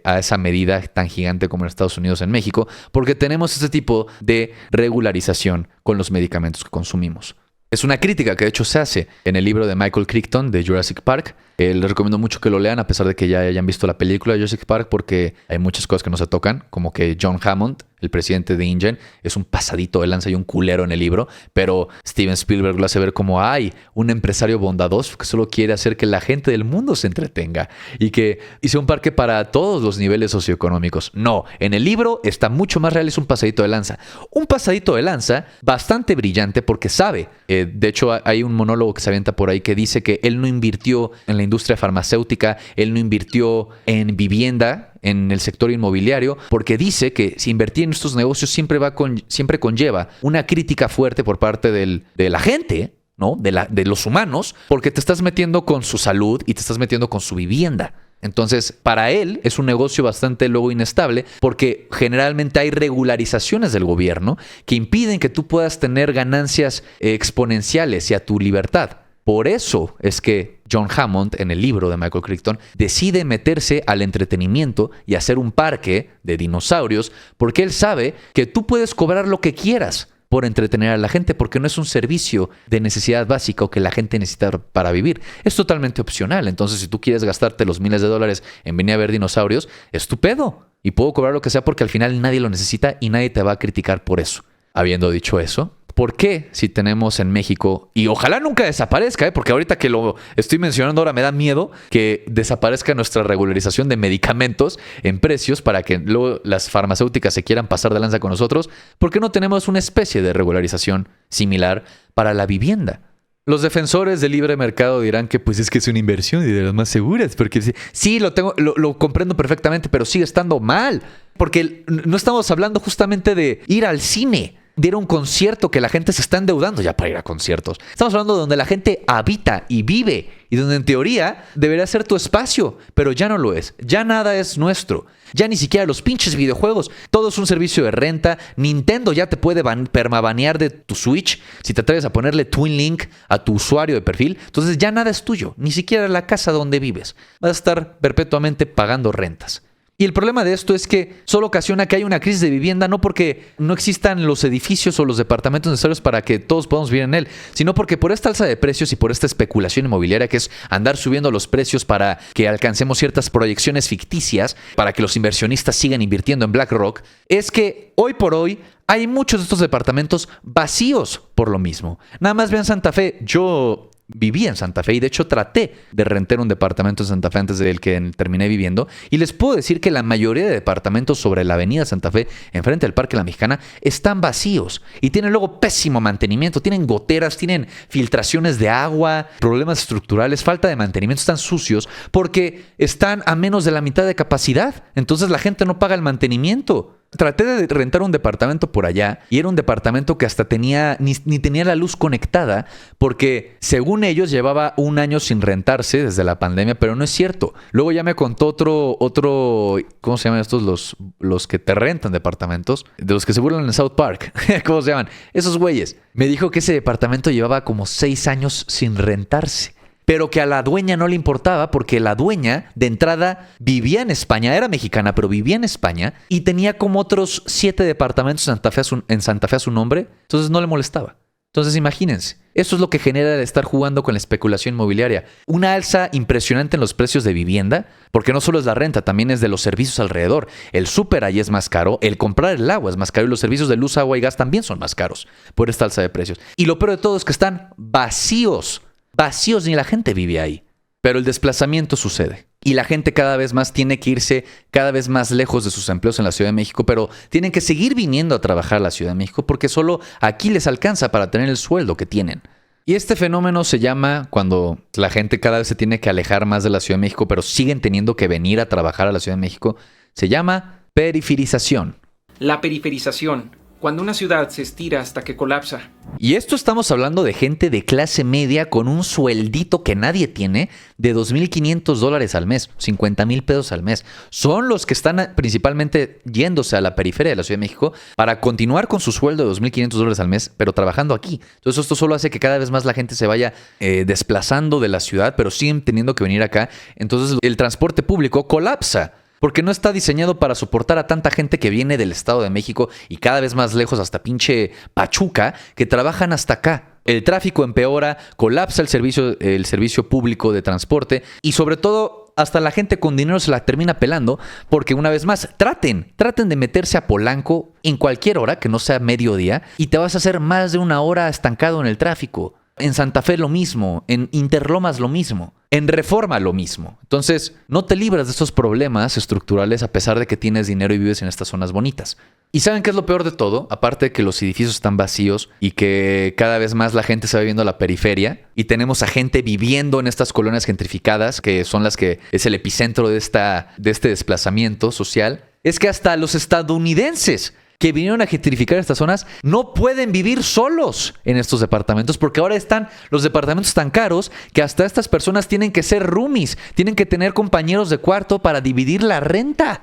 a esa medida tan gigante como en Estados Unidos, en México, porque tenemos este tipo de regularización con los medicamentos que consumimos. Es una crítica que de hecho se hace en el libro de Michael Crichton de Jurassic Park. Les recomiendo mucho que lo lean a pesar de que ya hayan visto la película de Jurassic Park porque hay muchas cosas que no se tocan, como que John Hammond, el presidente de InGen, es un pasadito de lanza y un culero en el libro, pero Steven Spielberg lo hace ver como hay un empresario bondadoso que solo quiere hacer que la gente del mundo se entretenga y que hice un parque para todos los niveles socioeconómicos. No, en el libro está mucho más real, es un pasadito de lanza. Un pasadito de lanza bastante brillante porque sabe, de hecho hay un monólogo que se avienta por ahí que dice que él no invirtió en la industria farmacéutica, él no invirtió en vivienda, en el sector inmobiliario, porque dice que si invertir en estos negocios siempre conlleva una crítica fuerte por parte de la gente, ¿no? De los humanos, porque te estás metiendo con su salud y te estás metiendo con su vivienda. Entonces, para él es un negocio bastante luego inestable porque generalmente hay regularizaciones del gobierno que impiden que tú puedas tener ganancias exponenciales y a tu libertad. Por eso es que John Hammond, en el libro de Michael Crichton, decide meterse al entretenimiento y hacer un parque de dinosaurios porque él sabe que tú puedes cobrar lo que quieras por entretener a la gente porque no es un servicio de necesidad básica o que la gente necesita para vivir. Es totalmente opcional. Entonces, si tú quieres gastarte los miles de dólares en venir a ver dinosaurios, es tu pedo. Y puedo cobrar lo que sea porque al final nadie lo necesita y nadie te va a criticar por eso. Habiendo dicho eso, ¿por qué si tenemos en México, y ojalá nunca desaparezca, porque ahorita que lo estoy mencionando ahora me da miedo que desaparezca nuestra regularización de medicamentos en precios para que luego las farmacéuticas se quieran pasar de lanza con nosotros? ¿Por qué no tenemos una especie de regularización similar para la vivienda? Los defensores del libre mercado dirán que pues es que es una inversión y de las más seguras, porque sí, lo comprendo perfectamente, pero sigue estando mal, porque no estamos hablando justamente de ir al cine, de ir a un concierto que la gente se está endeudando ya para ir a conciertos. Estamos hablando de donde la gente habita y vive y donde en teoría debería ser tu espacio, pero ya no lo es. Ya nada es nuestro. Ya ni siquiera los pinches videojuegos. Todo es un servicio de renta. Nintendo ya te puede permabanear de tu Switch si te atreves a ponerle Twin Link a tu usuario de perfil. Entonces ya nada es tuyo. Ni siquiera la casa donde vives. Vas a estar perpetuamente pagando rentas. Y el problema de esto es que solo ocasiona que haya una crisis de vivienda, no porque no existan los edificios o los departamentos necesarios para que todos podamos vivir en él, sino porque por esta alza de precios y por esta especulación inmobiliaria, que es andar subiendo los precios para que alcancemos ciertas proyecciones ficticias, para que los inversionistas sigan invirtiendo en BlackRock, es que hoy por hoy hay muchos de estos departamentos vacíos por lo mismo. Nada más vean Santa Fe. Yo viví en Santa Fe y de hecho traté de rentar un departamento en Santa Fe antes del que terminé viviendo, y les puedo decir que la mayoría de departamentos sobre la avenida Santa Fe, enfrente del Parque La Mexicana, están vacíos y tienen luego pésimo mantenimiento, tienen goteras, tienen filtraciones de agua, problemas estructurales, falta de mantenimiento, están sucios porque están a menos de la mitad de capacidad, entonces la gente no paga el mantenimiento. Traté de rentar un departamento por allá y era un departamento que hasta tenía ni tenía la luz conectada porque según ellos llevaba un año sin rentarse desde la pandemia, pero no es cierto. Luego ya me contó otro ¿cómo se llaman estos? Los que te rentan departamentos, de los que se burlan en South Park. ¿Cómo se llaman? Esos güeyes. Me dijo que ese departamento llevaba como 6 años sin rentarse. Pero que a la dueña no le importaba porque la dueña de entrada vivía en España, era mexicana, pero vivía en España y tenía como otros 7 departamentos en Santa Fe a su nombre, entonces no le molestaba. Entonces imagínense, eso es lo que genera el estar jugando con la especulación inmobiliaria. Una alza impresionante en los precios de vivienda, porque no solo es la renta, también es de los servicios alrededor. El súper ahí es más caro, el comprar el agua es más caro y los servicios de luz, agua y gas también son más caros por esta alza de precios. Y lo peor de todo es que están vacíos, ni la gente vive ahí. Pero el desplazamiento sucede. Y la gente cada vez más tiene que irse cada vez más lejos de sus empleos en la Ciudad de México, pero tienen que seguir viniendo a trabajar a la Ciudad de México porque solo aquí les alcanza para tener el sueldo que tienen. Y este fenómeno se llama cuando la gente cada vez se tiene que alejar más de la Ciudad de México, pero siguen teniendo que venir a trabajar a la Ciudad de México. Se llama periferización. La periferización, cuando una ciudad se estira hasta que colapsa. Y esto estamos hablando de gente de clase media con un sueldito que nadie tiene de $2,500 al mes, 50,000 pesos al mes. Son los que están principalmente yéndose a la periferia de la Ciudad de México para continuar con su sueldo de $2,500 al mes, pero trabajando aquí. Entonces esto solo hace que cada vez más la gente se vaya desplazando de la ciudad, pero siguen teniendo que venir acá. Entonces el transporte público colapsa, porque no está diseñado para soportar a tanta gente que viene del Estado de México y cada vez más lejos hasta pinche Pachuca, que trabajan hasta acá. El tráfico empeora, colapsa el servicio público de transporte y sobre todo hasta la gente con dinero se la termina pelando porque una vez más traten de meterse a Polanco en cualquier hora que no sea mediodía y te vas a hacer más de 1 hora estancado en el tráfico. En Santa Fe lo mismo, en Interlomas lo mismo, en Reforma lo mismo. Entonces, no te libras de estos problemas estructurales a pesar de que tienes dinero y vives en estas zonas bonitas. ¿Y saben qué es lo peor de todo? Aparte de que los edificios están vacíos y que cada vez más la gente se va viviendo a la periferia y tenemos a gente viviendo en estas colonias gentrificadas, que son las que es el epicentro de este desplazamiento social, es que hasta los estadounidenses que vinieron a gentrificar estas zonas no pueden vivir solos en estos departamentos porque ahora están los departamentos tan caros que hasta estas personas tienen que ser roomies, tienen que tener compañeros de cuarto para dividir la renta.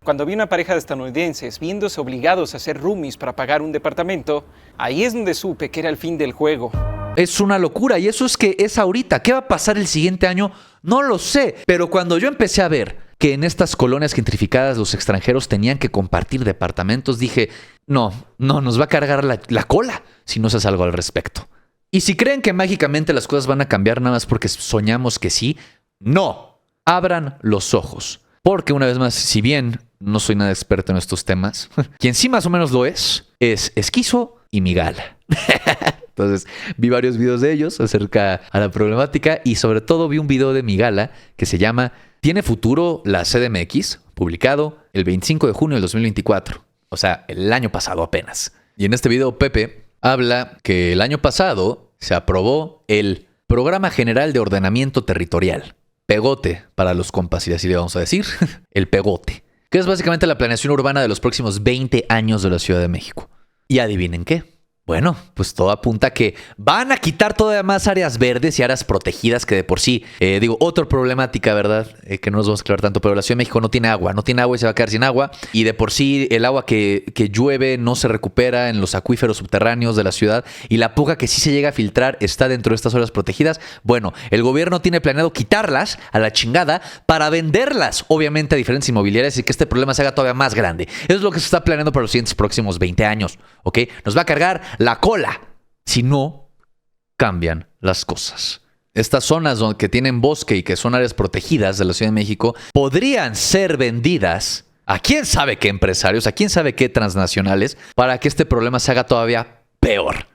Cuando vi una pareja de estadounidenses viéndose obligados a ser roomies para pagar un departamento, ahí es donde supe que era el fin del juego. Es una locura y eso es ahorita. ¿Qué va a pasar el siguiente año? No lo sé, pero cuando yo empecé a ver que en estas colonias gentrificadas los extranjeros tenían que compartir departamentos, dije, no, nos va a cargar la cola si no se hace algo al respecto. Y si creen que mágicamente las cosas van a cambiar nada más porque soñamos que sí, no, abran los ojos. Porque una vez más, si bien no soy nada experto en estos temas, quien sí más o menos lo es Esquizo y Migala. Entonces vi varios videos de ellos acerca a la problemática y sobre todo vi un video de Migala que se llama ¿Tiene futuro la CDMX? Publicado el 25 de junio del 2024. O sea, el año pasado apenas. Y en este video Pepe habla que el año pasado se aprobó el Programa General de Ordenamiento Territorial. Pegote para los compas, y así le vamos a decir. El pegote. Que es básicamente la planeación urbana de los próximos 20 años de la Ciudad de México. Y adivinen qué. Bueno, pues todo apunta a que van a quitar todavía más áreas verdes y áreas protegidas que de por sí, otra problemática, ¿verdad? Que no nos vamos a aclarar tanto, pero la Ciudad de México no tiene agua y se va a quedar sin agua. Y de por sí el agua que llueve no se recupera en los acuíferos subterráneos de la ciudad y la poca que sí se llega a filtrar está dentro de estas áreas protegidas. Bueno, el gobierno tiene planeado quitarlas a la chingada para venderlas, obviamente a diferentes inmobiliarias y que este problema se haga todavía más grande. Eso es lo que se está planeando para los siguientes próximos 20 años, ¿ok? Nos va a cargar la cola si no cambian las cosas. Estas zonas que tienen bosque y que son áreas protegidas de la Ciudad de México podrían ser vendidas a quién sabe qué empresarios, a quién sabe qué transnacionales, para que este problema se haga todavía peor.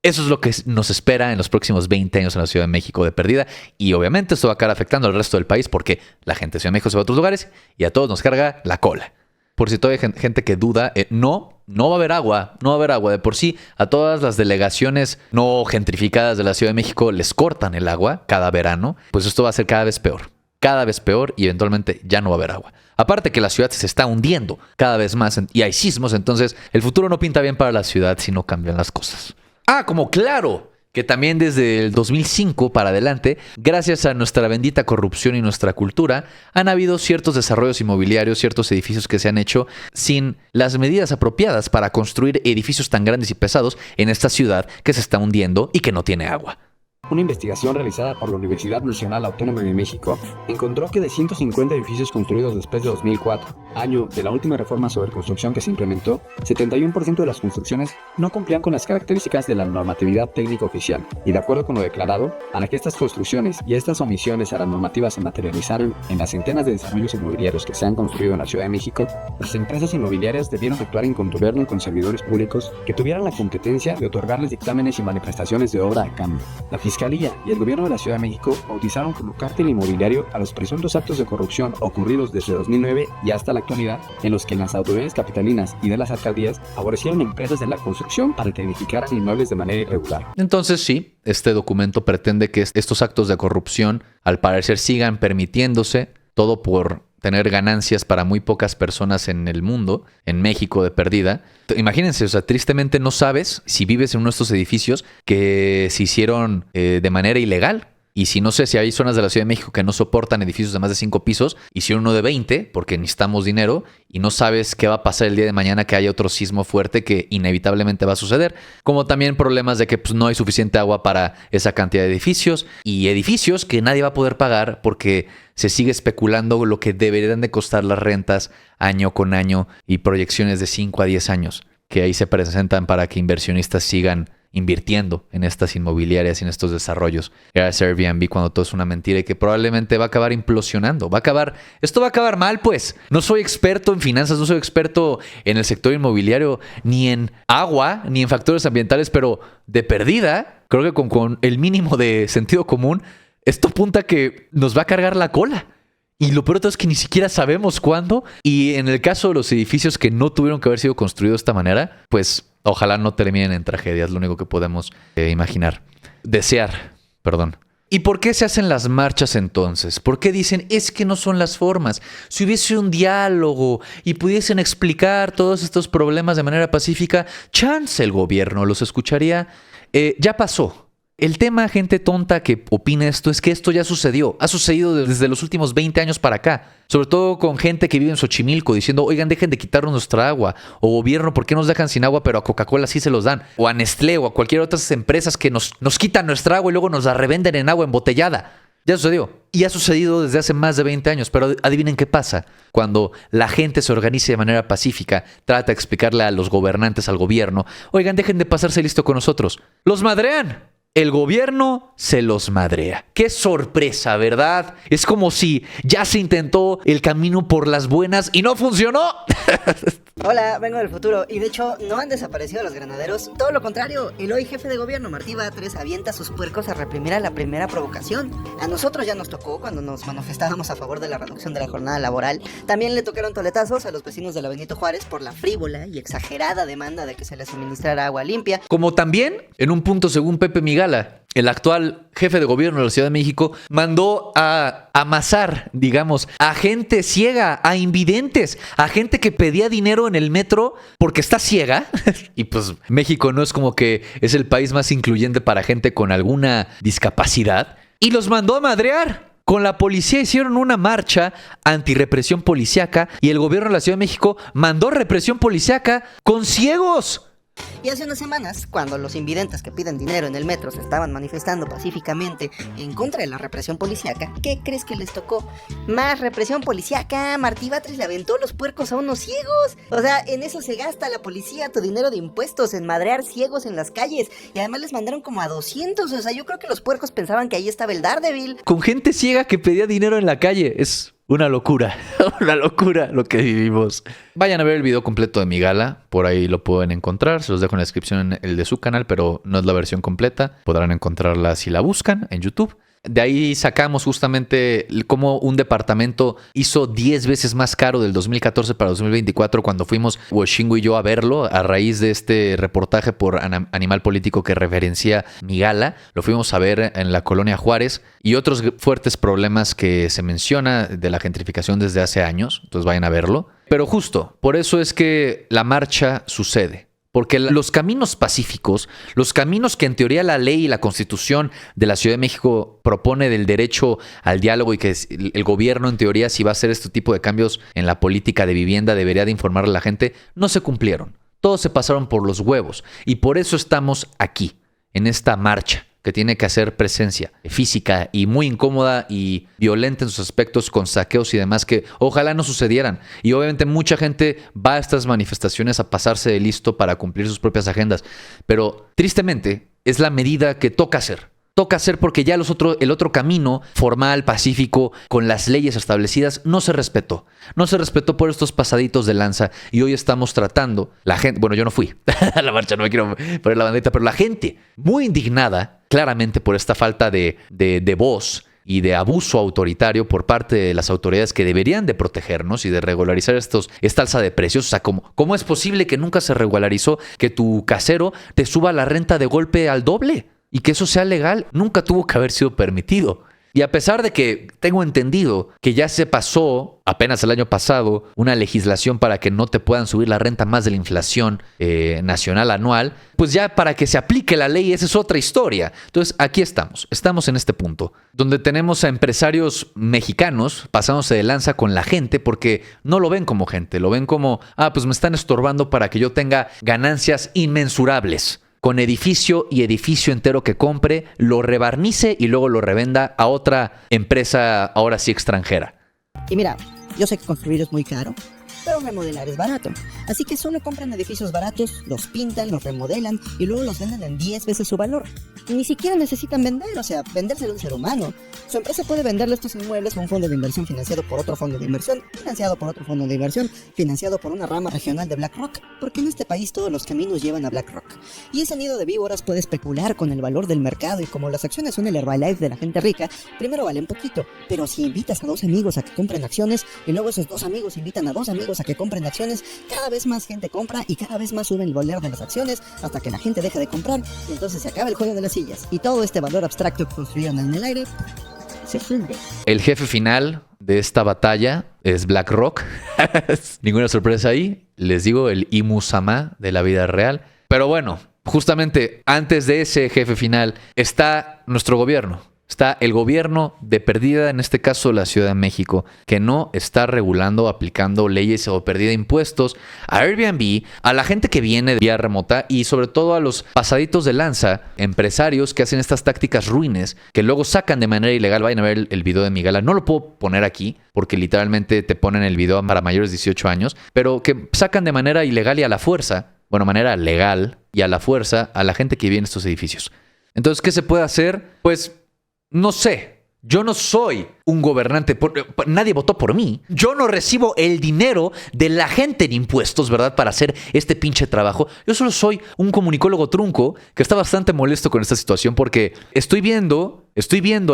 Eso es lo que nos espera en los próximos 20 años en la Ciudad de México de perdida. Y obviamente esto va a acabar afectando al resto del país porque la gente de Ciudad de México se va a otros lugares y a todos nos carga la cola. Por si todavía hay gente que duda, no va a haber agua, no va a haber agua. De por sí, a todas las delegaciones no gentrificadas de la Ciudad de México les cortan el agua cada verano. Pues esto va a ser cada vez peor y eventualmente ya no va a haber agua. Aparte que la ciudad se está hundiendo cada vez más y hay sismos, entonces el futuro no pinta bien para la ciudad si no cambian las cosas. Como claro, que también desde el 2005 para adelante, gracias a nuestra bendita corrupción y nuestra cultura, han habido ciertos desarrollos inmobiliarios, ciertos edificios que se han hecho sin las medidas apropiadas para construir edificios tan grandes y pesados en esta ciudad que se está hundiendo y que no tiene agua. Una investigación realizada por la Universidad Nacional Autónoma de México encontró que de 150 edificios construidos después de 2004, año de la última reforma sobre construcción que se implementó, 71% de las construcciones no cumplían con las características de la normatividad técnica oficial. Y de acuerdo con lo declarado, para que estas construcciones y estas omisiones a las normativas se materializaran en las centenas de desarrollos inmobiliarios que se han construido en la Ciudad de México, las empresas inmobiliarias debieron actuar en contubernio con servidores públicos que tuvieran la competencia de otorgarles dictámenes y manifestaciones de obra a cambio. La Fiscalía y el gobierno de la Ciudad de México bautizaron como cártel inmobiliario a los presuntos actos de corrupción ocurridos desde 2009 y hasta la actualidad, en los que las autoridades capitalinas y de las alcaldías favorecieron empresas de la construcción para que edificaran inmuebles de manera irregular. Entonces sí, este documento pretende que estos actos de corrupción al parecer sigan permitiéndose, todo por tener ganancias para muy pocas personas en el mundo, en México de perdida. Imagínense, tristemente no sabes si vives en uno de estos edificios que se hicieron de manera ilegal. Y si no sé si hay zonas de la Ciudad de México que no soportan edificios de más de 5 pisos, hicieron uno de 20 porque necesitamos dinero y no sabes qué va a pasar el día de mañana que haya otro sismo fuerte que inevitablemente va a suceder. Como también problemas de que no hay suficiente agua para esa cantidad de edificios y edificios que nadie va a poder pagar porque se sigue especulando lo que deberían de costar las rentas año con año y proyecciones de 5 a 10 años que ahí se presentan para que inversionistas sigan invirtiendo en estas inmobiliarias y en estos desarrollos. Gracias a Airbnb cuando todo es una mentira y que probablemente va a acabar implosionando. Esto va a acabar mal, pues. No soy experto en finanzas, no soy experto en el sector inmobiliario, ni en agua, ni en factores ambientales, pero de perdida, creo que con el mínimo de sentido común, esto apunta que nos va a cargar la cola. Y lo peor de todo es que ni siquiera sabemos cuándo. Y en el caso de los edificios que no tuvieron que haber sido construidos de esta manera, pues ojalá no terminen en tragedia. Es lo único que podemos desear. ¿Y por qué se hacen las marchas entonces? ¿Por qué dicen, es que no son las formas? Si hubiese un diálogo y pudiesen explicar todos estos problemas de manera pacífica, chance el gobierno los escucharía. Ya pasó. El tema, gente tonta que opina esto, es que esto ya sucedió. Ha sucedido desde los últimos 20 años para acá. Sobre todo con gente que vive en Xochimilco diciendo, oigan, dejen de quitarnos nuestra agua. O gobierno, ¿por qué nos dejan sin agua pero a Coca-Cola sí se los dan? O a Nestlé o a cualquier otras empresas que nos quitan nuestra agua y luego nos la revenden en agua embotellada. Ya sucedió. Y ha sucedido desde hace más de 20 años. Pero adivinen qué pasa. Cuando la gente se organiza de manera pacífica, trata de explicarle a los gobernantes, al gobierno, oigan, dejen de pasarse listo con nosotros. ¡Los madrean! El gobierno se los madrea. ¡Qué sorpresa!, ¿verdad? Es como si ya se intentó el camino por las buenas y no funcionó. Hola, vengo del futuro y de hecho no han desaparecido los granaderos. Todo lo contrario, el hoy jefe de gobierno Martí Batres avienta sus puercos a reprimir a la primera provocación. A nosotros ya nos tocó cuando nos manifestábamos a favor de la reducción de la jornada laboral. También le tocaron toletazos a los vecinos de la Benito Juárez por la frívola y exagerada demanda de que se les suministrara agua limpia. Como también, en un punto según Pepe Migala, el actual jefe de gobierno de la Ciudad de México mandó a amasar, digamos, a gente ciega, a invidentes, a gente que pedía dinero en el metro porque está ciega. Y pues México no es como que es el país más incluyente para gente con alguna discapacidad. Y los mandó a madrear. Con la policía hicieron una marcha antirrepresión policíaca y el gobierno de la Ciudad de México mandó represión policíaca con ciegos. Y hace unas semanas, cuando los invidentes que piden dinero en el metro se estaban manifestando pacíficamente en contra de la represión policíaca, ¿qué crees que les tocó? Más represión policíaca. Martí Batres le aventó los puercos a unos ciegos. O sea, en eso se gasta la policía tu dinero de impuestos, en madrear ciegos en las calles. Y además les mandaron como a 200. O sea, yo creo que los puercos pensaban que ahí estaba el Daredevil. Con gente ciega que pedía dinero en la calle. Es una locura lo que vivimos. Vayan a ver el video completo de mi gala, por ahí lo pueden encontrar, se los dejo en la descripción el de su canal, pero no es la versión completa, podrán encontrarla si la buscan en YouTube. De ahí sacamos justamente cómo un departamento hizo 10 veces más caro del 2014 para 2024 cuando fuimos Washingo y yo a verlo a raíz de este reportaje por Animal Político que referencia mi gala. Lo fuimos a ver en la Colonia Juárez y otros fuertes problemas que se menciona de la gentrificación desde hace años. Entonces vayan a verlo. Pero justo, por eso es que la marcha sucede. Porque los caminos pacíficos, los caminos que en teoría la ley y la Constitución de la Ciudad de México propone del derecho al diálogo y que el gobierno en teoría si va a hacer este tipo de cambios en la política de vivienda debería de informar a la gente, no se cumplieron. Todos se pasaron por los huevos y por eso estamos aquí, en esta marcha que tiene que hacer presencia física y muy incómoda y violenta en sus aspectos con saqueos y demás que ojalá no sucedieran. Y obviamente mucha gente va a estas manifestaciones a pasarse de listo para cumplir sus propias agendas. Pero tristemente es la medida que toca hacer. Toca hacer porque ya el otro camino formal, pacífico, con las leyes establecidas, no se respetó. No se respetó por estos pasaditos de lanza y hoy estamos tratando, la gente, bueno, yo no fui a la marcha, no me quiero poner la bandita, pero la gente muy indignada, claramente por esta falta de voz y de abuso autoritario por parte de las autoridades que deberían de protegernos y de regularizar esta alza de precios. O sea, ¿cómo es posible que nunca se regularizó que tu casero te suba la renta de golpe al doble? Y que eso sea legal, nunca tuvo que haber sido permitido. Y a pesar de que tengo entendido que ya se pasó apenas el año pasado una legislación para que no te puedan subir la renta más de la inflación nacional anual, pues ya para que se aplique la ley esa es otra historia. Entonces aquí estamos en este punto, donde tenemos a empresarios mexicanos pasándose de lanza con la gente porque no lo ven como gente, lo ven como, pues me están estorbando para que yo tenga ganancias inmensurables. Con edificio y edificio entero que compre, lo rebarnice y luego lo revenda a otra empresa, ahora sí extranjera. Y mira, yo sé que construir es muy caro, pero remodelar es barato. Así que solo compran edificios baratos, los pintan, los remodelan y luego los venden en 10 veces su valor. Y ni siquiera necesitan vender, o sea, venderse a un ser humano. Su empresa puede venderle estos inmuebles a un fondo de inversión financiado por otro fondo de inversión, financiado por otro fondo de inversión, financiado por una rama regional de BlackRock, porque en este país todos los caminos llevan a BlackRock. Y ese nido de víboras puede especular con el valor del mercado y como las acciones son el Herbalife de la gente rica, primero valen poquito, pero si invitas a 2 amigos a que compren acciones y luego esos 2 amigos invitan a 2 amigos a que compren acciones, cada vez más gente compra y cada vez más sube el valor de las acciones hasta que la gente deja de comprar y entonces se acaba el juego de las sillas y todo este valor abstracto que construyeron en el aire se funde. El jefe final de esta batalla es BlackRock. Ninguna sorpresa ahí. Les digo, el Imusama de la vida real. Pero bueno, justamente antes de ese jefe final está nuestro gobierno. Está el gobierno de perdida, en este caso la Ciudad de México, que no está regulando, aplicando leyes o perdida impuestos a Airbnb, a la gente que viene de vía remota y sobre todo a los pasaditos de lanza, empresarios que hacen estas tácticas ruines, que luego sacan de manera ilegal. Vayan a ver el video de mi gala. No lo puedo poner aquí porque literalmente te ponen el video para mayores de 18 años, pero que sacan de manera ilegal y a la fuerza, bueno, manera legal y a la fuerza a la gente que vive en estos edificios. Entonces, ¿qué se puede hacer? Pues no sé, yo no soy un gobernante, nadie votó por mí. Yo no recibo el dinero de la gente en impuestos, ¿verdad? Para hacer este pinche trabajo. Yo solo soy un comunicólogo trunco que está bastante molesto con esta situación porque estoy viendo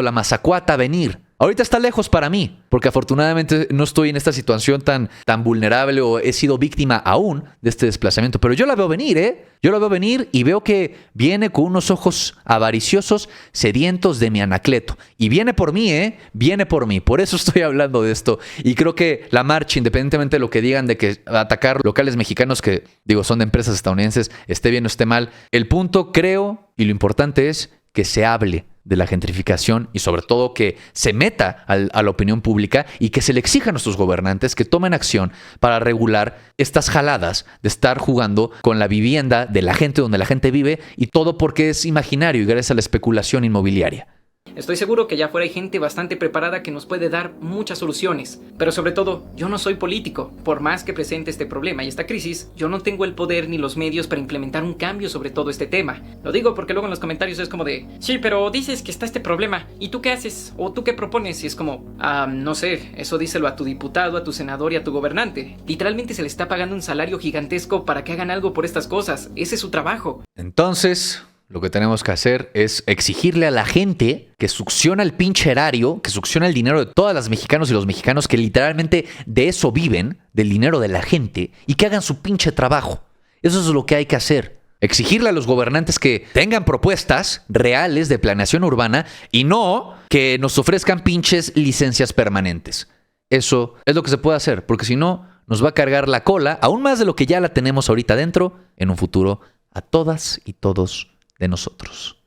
la mazacuata venir. Ahorita está lejos para mí, porque afortunadamente no estoy en esta situación tan vulnerable o he sido víctima aún de este desplazamiento. Pero yo la veo venir, ¿eh? Yo la veo venir y veo que viene con unos ojos avariciosos, sedientos de mi Anacleto. Y viene por mí, ¿eh? Viene por mí. Por eso estoy hablando de esto. Y creo que la marcha, independientemente de lo que digan de que atacar locales mexicanos que, digo, son de empresas estadounidenses, esté bien o esté mal, el punto, creo, y lo importante es que se hable de la gentrificación y sobre todo que se meta a la opinión pública y que se le exija a nuestros gobernantes que tomen acción para regular estas jaladas de estar jugando con la vivienda de la gente donde la gente vive y todo porque es imaginario y gracias a la especulación inmobiliaria. Estoy seguro que allá afuera hay gente bastante preparada que nos puede dar muchas soluciones. Pero sobre todo, yo no soy político. Por más que presente este problema y esta crisis, yo no tengo el poder ni los medios para implementar un cambio sobre todo este tema. Lo digo porque luego en los comentarios es como de, sí, pero dices que está este problema, ¿y tú qué haces? ¿O tú qué propones? Y es como, no sé, eso díselo a tu diputado, a tu senador y a tu gobernante. Literalmente se le está pagando un salario gigantesco para que hagan algo por estas cosas. Ese es su trabajo. Entonces, lo que tenemos que hacer es exigirle a la gente que succiona el pinche erario, que succiona el dinero de todas las mexicanos y los mexicanos que literalmente de eso viven, del dinero de la gente, y que hagan su pinche trabajo. Eso es lo que hay que hacer. Exigirle a los gobernantes que tengan propuestas reales de planeación urbana y no que nos ofrezcan pinches licencias permanentes. Eso es lo que se puede hacer, porque si no, nos va a cargar la cola, aún más de lo que ya la tenemos ahorita dentro, en un futuro, a todas y todos de nosotros.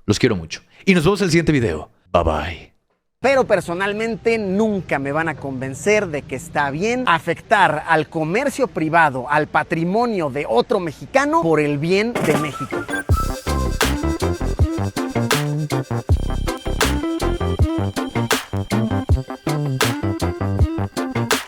Los quiero mucho. Y nos vemos en el siguiente video. Bye bye. Pero personalmente nunca me van a convencer de que está bien afectar al comercio privado, al patrimonio de otro mexicano por el bien de México.